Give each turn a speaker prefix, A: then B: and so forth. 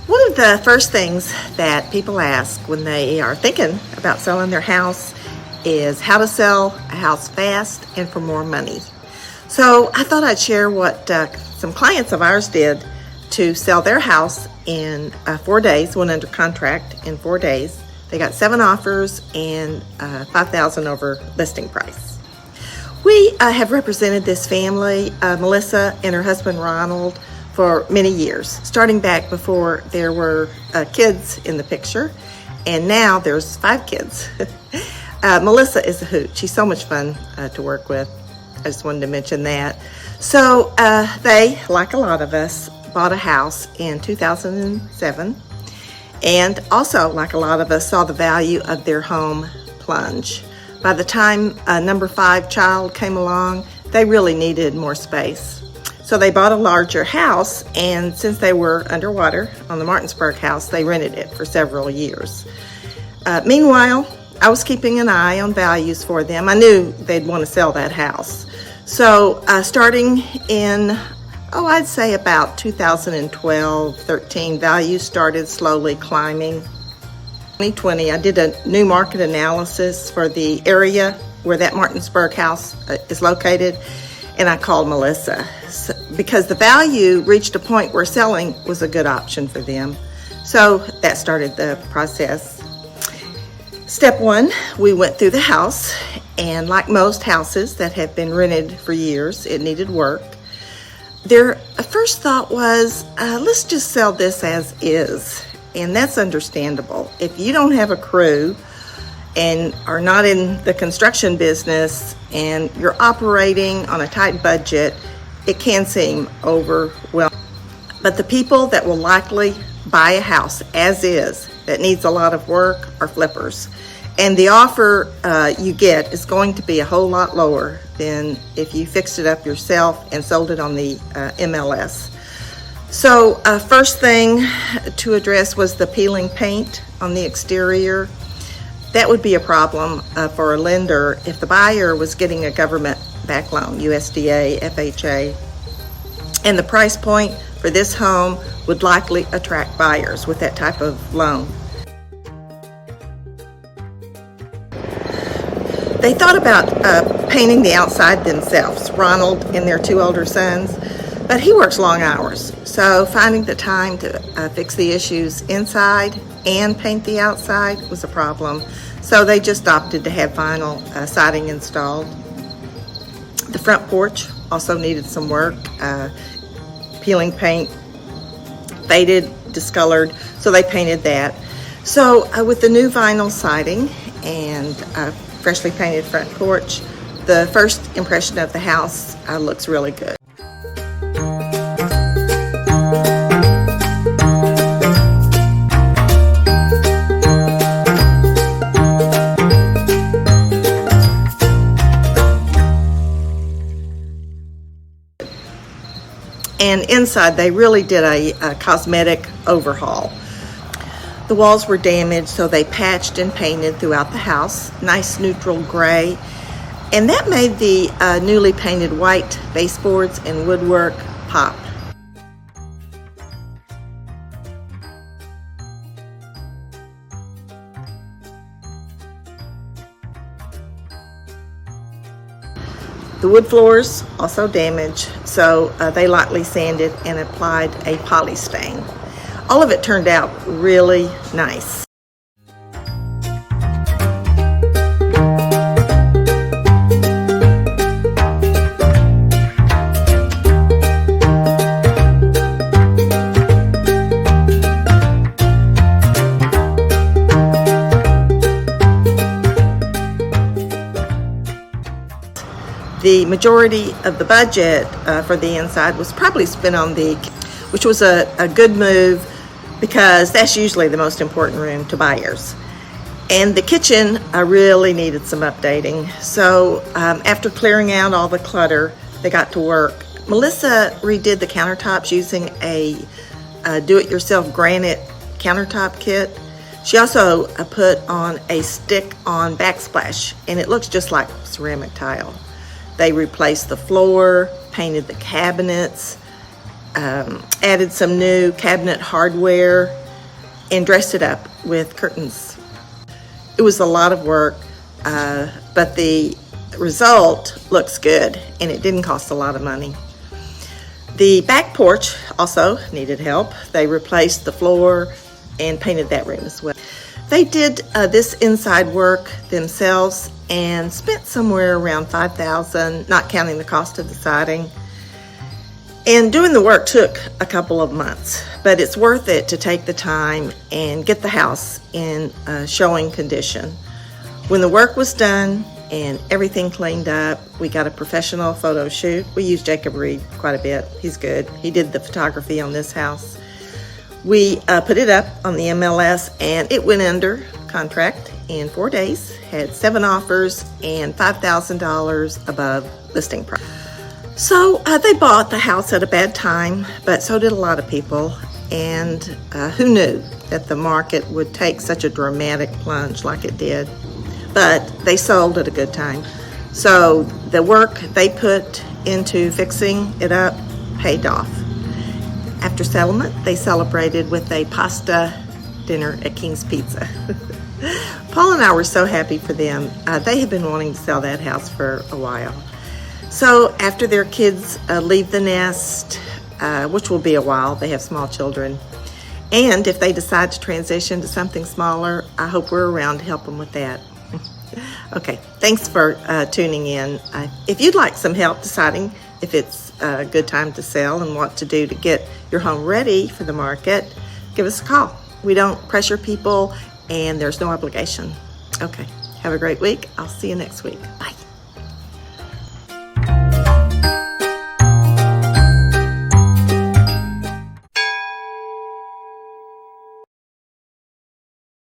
A: One of the first things that people ask when they are thinking about selling their house is how to sell a house fast and for more money. So I thought I'd share what some clients of ours did to sell their house in 4 days, went under contract in 4 days. They got 7 offers and $5,000 over listing price. We have represented this family, Melissa and her husband Ronald, for many years, starting back before there were kids in the picture, and now there's 5 kids. Melissa is a hoot. She's so much fun to work with. I just wanted to mention that. So they, like a lot of us, bought a house in 2007, and also, like a lot of us, saw the value of their home plunge. By the time number 5 child came along, they really needed more space. So they bought a larger house, and since they were underwater on the Martinsburg house, they rented it for several years. Meanwhile, I was keeping an eye on values for them. I knew they'd want to sell that house. So starting in, I'd say about 2012-13, values started slowly climbing. 2020, I did a new market analysis for the area where that Martinsburg house is located, and I called Melissa because the value reached a point where selling was a good option for them. So that started the process. Step 1, we went through the house, and like most houses that have been rented for years, it needed work. Their first thought was, let's just sell this as is, and that's understandable. If you don't have a crew and are not in the construction business and you're operating on a tight budget, it can seem overwhelming. But the people that will likely buy a house as is that needs a lot of work are flippers. And the offer you get is going to be a whole lot lower than if you fixed it up yourself and sold it on the MLS. So first thing to address was the peeling paint on the exterior. That would be a problem for a lender if the buyer was getting a government-backed loan, USDA, FHA, and the price point for this home would likely attract buyers with that type of loan. They thought about painting the outside themselves, Ronald and their 2 older sons, but he works long hours, so finding the time to fix the issues inside and paint the outside was a problem. So they just opted to have vinyl siding installed. The front porch also needed some work. Peeling paint faded, discolored, so they painted that. So with the new vinyl siding and freshly painted front porch, the first impression of the house looks really good. And inside, they really did a cosmetic overhaul. The walls were damaged, so they patched and painted throughout the house, nice neutral gray. And that made the newly painted white baseboards and woodwork pop. The wood floors also damaged, so they lightly sanded and applied a poly stain. All of it turned out really nice. The majority of the budget for the inside was probably spent on which was a good move because that's usually the most important room to buyers. And the kitchen really needed some updating. So after clearing out all the clutter, they got to work. Melissa redid the countertops using a do-it-yourself granite countertop kit. She also put on a stick-on backsplash, and it looks just like ceramic tile. They replaced the floor, painted the cabinets, added some new cabinet hardware, and dressed it up with curtains. It was a lot of work, but the result looks good, and it didn't cost a lot of money. The back porch also needed help. They replaced the floor and painted that room as well. They did this inside work themselves and spent somewhere around $5,000, not counting the cost of the siding. And doing the work took a couple of months, but it's worth it to take the time and get the house in showing condition. When the work was done and everything cleaned up, we got a professional photo shoot. We used Jacob Reed quite a bit. He's good. He did the photography on this house. We put it up on the MLS, and it went under contract in 4 days, had 7 offers and $5,000 above listing price. So they bought the house at a bad time, but so did a lot of people. And who knew that the market would take such a dramatic plunge like it did? But they sold at a good time. So the work they put into fixing it up paid off. After settlement, they celebrated with a pasta dinner at King's Pizza. Paul and I were so happy for them. They have been wanting to sell that house for a while. So after their kids leave the nest, which will be a while, they have small children, and if they decide to transition to something smaller, I hope we're around to help them with that. Okay, thanks for tuning in. If you'd like some help deciding if it's a good time to sell and what to do to get your home ready for the market, give us a call. We don't pressure people, and there's no obligation. Okay, have a great week. I'll see you next week. Bye.